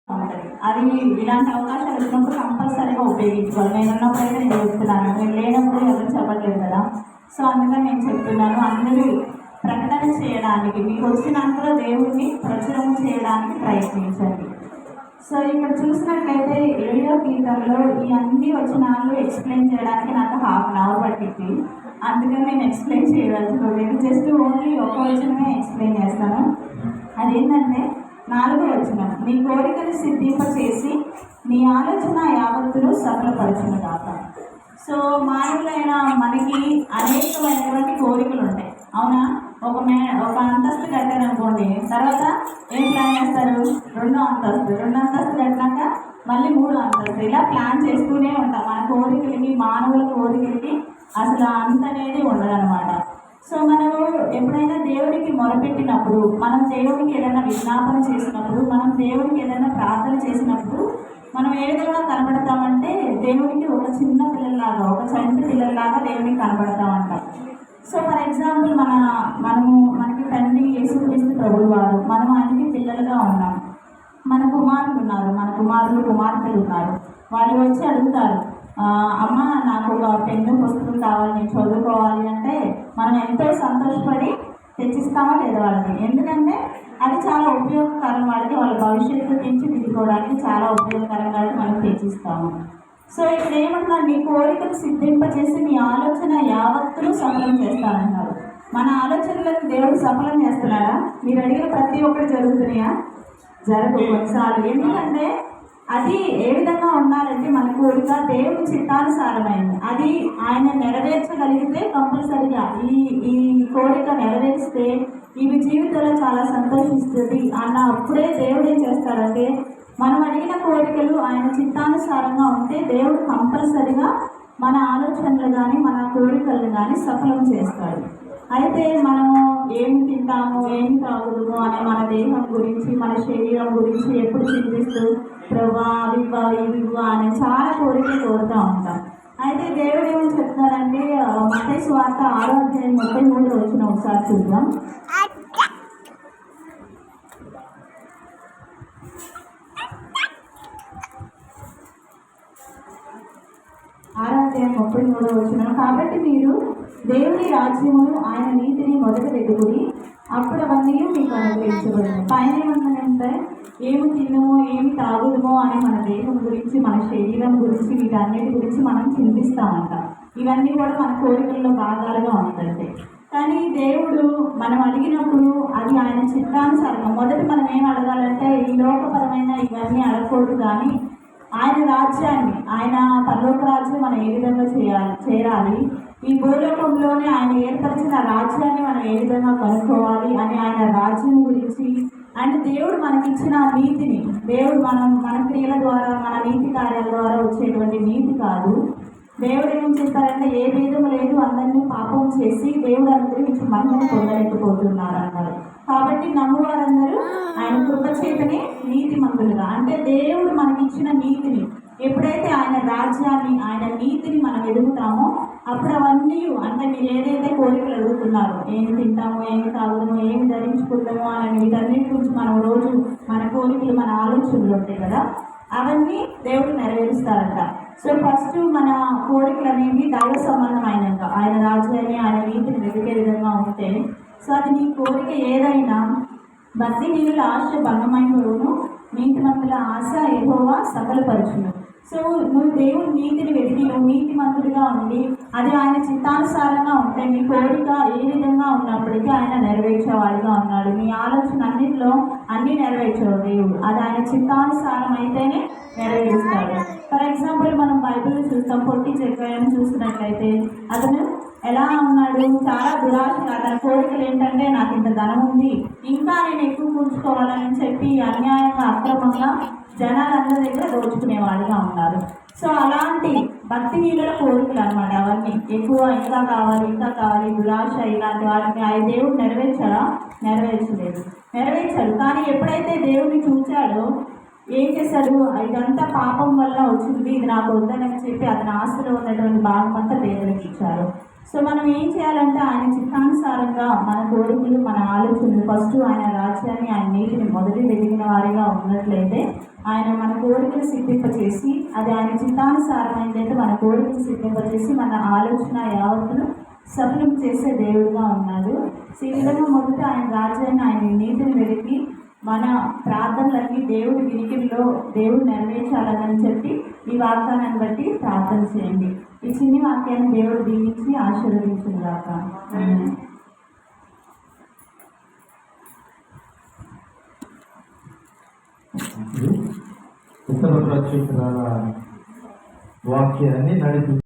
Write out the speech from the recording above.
ఉంటుంది. అది ఇలాంటి అవకాశాలు వచ్చినప్పుడు కంపల్సరీగా ఉపయోగించుకోవాలి. నేను ఉన్నప్పుడైతే నేను చెప్తున్నాను, నేను లేనప్పుడు ఎవరు చెప్పట్లేదు కదా. సో అందుకని నేను చెప్తున్నాను, అందరూ ప్రకటన చేయడానికి, మీకు వచ్చినంతలో దేవుడిని ప్రచురం చేయడానికి ప్రయత్నించండి. సో ఇక్కడ చూసినట్లయితే 7వ కీర్తనలో ఈ అన్ని వచనాలు ఎక్స్ప్లెయిన్ చేయడానికి నాకు ½ గంట పట్టింది. అందుకని నేను ఎక్స్ప్లెయిన్ చేయవలసిన జస్ట్ ఓన్లీ ఒక వచనమే ఎక్స్ప్లెయిన్ చేస్తాను. అదేంటంటే 4వ వచనం, నీ కోరికను సిద్ధింపచేసి నీ ఆలోచన యావత్తును సఫలపరచును కాక. సో మానవులైన మనకి అనేకమైనటువంటి కోరికలు ఉంటాయి, అవునా? ఒక అంతస్తు కట్టారనుకోండి, తర్వాత ఏం ప్లాన్ చేస్తారు? రెండో అంతస్తు కట్టినాక మళ్ళీ 3వ అంతస్తు, ఇలా ప్లాన్ చేస్తూనే ఉంటాం. మన కోరికలకి, మానవుల కోరికలకి అసలు అంత అనేది ఉండదన్నమాట. సో మనము ఎప్పుడైనా దేవుడికి మొరపెట్టినప్పుడు, మనం దేవుడికి ఏదైనా విజ్ఞాపన చేసినప్పుడు, మనం దేవుడికి ఏదైనా ప్రార్థన చేసినప్పుడు మనం ఏ విధంగా కనబడతామంటే దేవుడికి ఒక చిన్న పిల్లల్లాగా, ఒక చంటి పిల్లల్లాగా దేవుడికి కనబడతామంటాం. సో ఫర్ ఎగ్జాంపుల్ మనకి తండ్రి యేసుక్రీస్తు ప్రభువు వారు, మనం ఆయనకి పిల్లలుగా ఉన్నాం. మన కుమారులు ఉన్నారు, మన కుమార్తెలు ఉన్నారు. వాళ్ళు వచ్చి అడుగుతారు, అమ్మ నాకు ఒక పెన్ను పుస్తకం కావాలి, నేను చదువుకోవాలి అంటే మనం ఎంతో సంతోషపడి తెచ్చిస్తామా లేదా వాళ్ళకి? ఎందుకంటే అది చాలా ఉపయోగకరం, వాళ్ళ భవిష్యత్తు తీర్చిదిద్దుకోవడానికి చాలా ఉపయోగకరంగా మనం తెచ్చిస్తాము. సో ఇక్కడ ఏమంటున్నారు, నీ కోరికలు సిద్ధింపచేసి నీ ఆలోచన యావత్తును సఫలం చేస్తానంటున్నారు. మన ఆలోచనలను దేవుడు సఫలం చేస్తున్నాడా? మీరు అడిగిన ప్రతి ఒక్కటి జరుగుతున్నాయా? జరగదు కొన్నిసార్లు. ఎందుకంటే అది ఏ విధంగా ఉండాలంటే మన కోరిక దేవుడి చిత్తానుసారమైంది. అది ఆయన నెరవేర్చగలిగితే కంపల్సరిగా ఈ కోరిక నెరవేరిస్తే ఇవి జీవితంలో చాలా సంతోషిస్తుంది అప్పుడే దేవుడు ఏం చేస్తాడంటే, మనం అడిగిన కోరికలు ఆయన చిత్తానుసారంగా ఉంటే దేవుడు కంపల్సరిగా మన ఆలోచనలు కానీ మన కోరికలను కానీ సఫలం చేస్తాడు. అయితే మనము ఏమి తింటాము, ఏమి తాగుదాము అనే మన దేహం గురించి, మన శరీరం గురించి ఎప్పుడు చింతిస్తూ ప్రభా ఇవ్వ అనే చాలా కోరికలు కోరుతూ ఉంటాం. అయితే దేవుడు ఏమని చెప్తున్నాడంటే, మత్తయి సువార్త 6వ అధ్యాయం 33 వచ్చిన ఒకసారి చూద్దాం. 6వ అధ్యాయం 33 వచ్చిన, కాబట్టి మీరు దేవుని రాజ్యమును ఆయన నీతిని మొదట వెతుకుడి, అప్పుడు అవన్నీ మీకు అనుగ్రహించబడింది. పైన ఏమన్నానంటే, ఏమి తినమో ఏమి తాగుదమో అని మన దేహం గురించి, మన శరీరం గురించి, వీటన్నిటి గురించి మనం చింతిస్తామంట. ఇవన్నీ కూడా మన కోరికల్లో భాగాలుగా ఉంటుంది. కానీ దేవుడు మనం అడిగినప్పుడు అది ఆయన చిత్తానుసారంగా, మొదటి మనం ఏం అడగాలంటే ఈ లోకపరమైన ఇవన్నీ అడగకూడదు, కానీ ఆయన రాజ్యాన్ని, ఆయన పరలోక రాజ్యం మనం ఏ విధంగా చేరాలి, ఈ భూలోకంలోనే ఆయన ఏర్పరిచిన రాజ్యాన్ని మనం ఏ విధంగా కనుక్కోవాలి అని ఆయన రాజ్యం గురించి, అండ్ దేవుడు మనకిచ్చిన నీతిని, దేవుడు మన క్రియల ద్వారా, మన నీతి కార్యాల ద్వారా వచ్చేటువంటి నీతి కాదు. దేవుడు ఏం చెప్పారంటే, ఏ భేదం లేదు, అందరినీ పాపం చేసి దేవుడు అనుగ్రహించి మహిమను పొందలేకపోతున్నారు అన్నారు. కాబట్టి నమ్మువారందరూ ఆయన కృపచేతనే నీతిమంతులుగా, అంటే దేవుడు మనకిచ్చిన నీతిని, ఎప్పుడైతే ఆయన రాజ్యాన్ని, ఆయన నీతిని మనం ఎదుగుతామో అప్పుడు అవన్నీ, అంటే మీరు ఏదైతే కోరికలు అడుగుతున్నారో, ఏమి తింటామో, ఏమి తాగుదామో, ఏమి ధరించుకుంటామో అని వీటన్నిటి గురించి మనం రోజు మన కోరికలు, మన ఆలోచనలు ఉంటాయి కదా, అవన్నీ దేవుడు నెరవేరుస్తారంట. సో ఫస్ట్ మన కోరికలు అనేవి దైవ సంబంధమైనక, ఆయన రాజ్యాన్ని, ఆయన నీతిని వెతికే విధంగా ఉంటే, సో అది నీ కోరిక ఏదైనా, భక్తి నీళ్ళ ఆశ భంగమైనను నీతిమంతుల ఆశ యెహోవా సఫలపరచును. సో నువ్వు దేవుని నీతిని వెతికి, నువ్వు నీతిమంతుడిగా ఉండి అది ఆయన చిత్తానుసారంగా ఉంటే నీ కోరిక ఏ విధంగా ఉన్నప్పటికీ ఆయన నెరవేర్చేవాడిగా ఉన్నాడు. నీ ఆలోచన అన్నింటిలో అన్నీ నెరవేర్చేవాడు దేవుడు, అది ఆయన చిత్తానుసారం అయితేనే నెరవేరుస్తాడు. ఫర్ ఎగ్జాంపుల్ మనం బైబిల్ చూస్తాం, పొట్టి చెక్కని చూసినట్లయితే అతను ఎలా ఉన్నాడు? చాలా దురాశగా, అతని కోరికలు ఏంటంటే నాకు ఇంత ధనం ఉంది, ఇంకా నేను ఎక్కువ కూర్చుకోవాలని చెప్పి అన్యాయంగా, అక్రమంగా జనాలందరి దగ్గర దోచుకునేవాడిగా ఉన్నారు. సో అలాంటి భక్తి వీళ్ళ కోరికలు అనమాట అవన్నీ, ఎక్కువ ఇంకా కావాలి, ఇంకా కావాలి, దురాశ, ఇలాంటి వాటిని ఆయన దేవుడు నెరవేర్చాడా? నెరవేర్చాడు. కానీ ఎప్పుడైతే దేవుడిని చూచాడో ఏం చేశాడు? ఇదంతా పాపం వల్ల వచ్చింది, ఇది నాకు వద్దని చెప్పి అతని ఆస్తిలో ఉన్నటువంటి భాగం అంతా పేదలకు ఇచ్చారు. సో మనం ఏం చేయాలంటే ఆయన చిత్తానుసారంగా మన కోరికలు, మన ఆలోచనలు, ఫస్ట్ ఆయన రాజ్యాన్ని, ఆయన నీతిని మొదటి వెతికిన వారిగా ఉన్నట్లయితే ఆయన మన కోరికలు సిద్ధింపచేసి, అది ఆయన చిత్తానుసారమైందైతే మన కోరికలు సిద్ధింపచేసి మన ఆలోచన యావత్తును సఫలం చేసే దేవుడుగా ఉన్నాడు. సో ఈ విధంగా మొదట ఆయన రాజ్యాన్ని, ఆయన నీతిని వెతికి మన ప్రార్థనలన్నీ దేవుడి వినికిడిలో దేవుడు నెరవేర్చాలని చెప్పి ఈ వాగ్దానాన్ని బట్టి ప్రార్థన చేయండి. ఈ చిన్ని వాక్యాన్ని దేవుడు దీవించి ఆశీర్వదించుగాక. వాక్యాన్ని నడిపి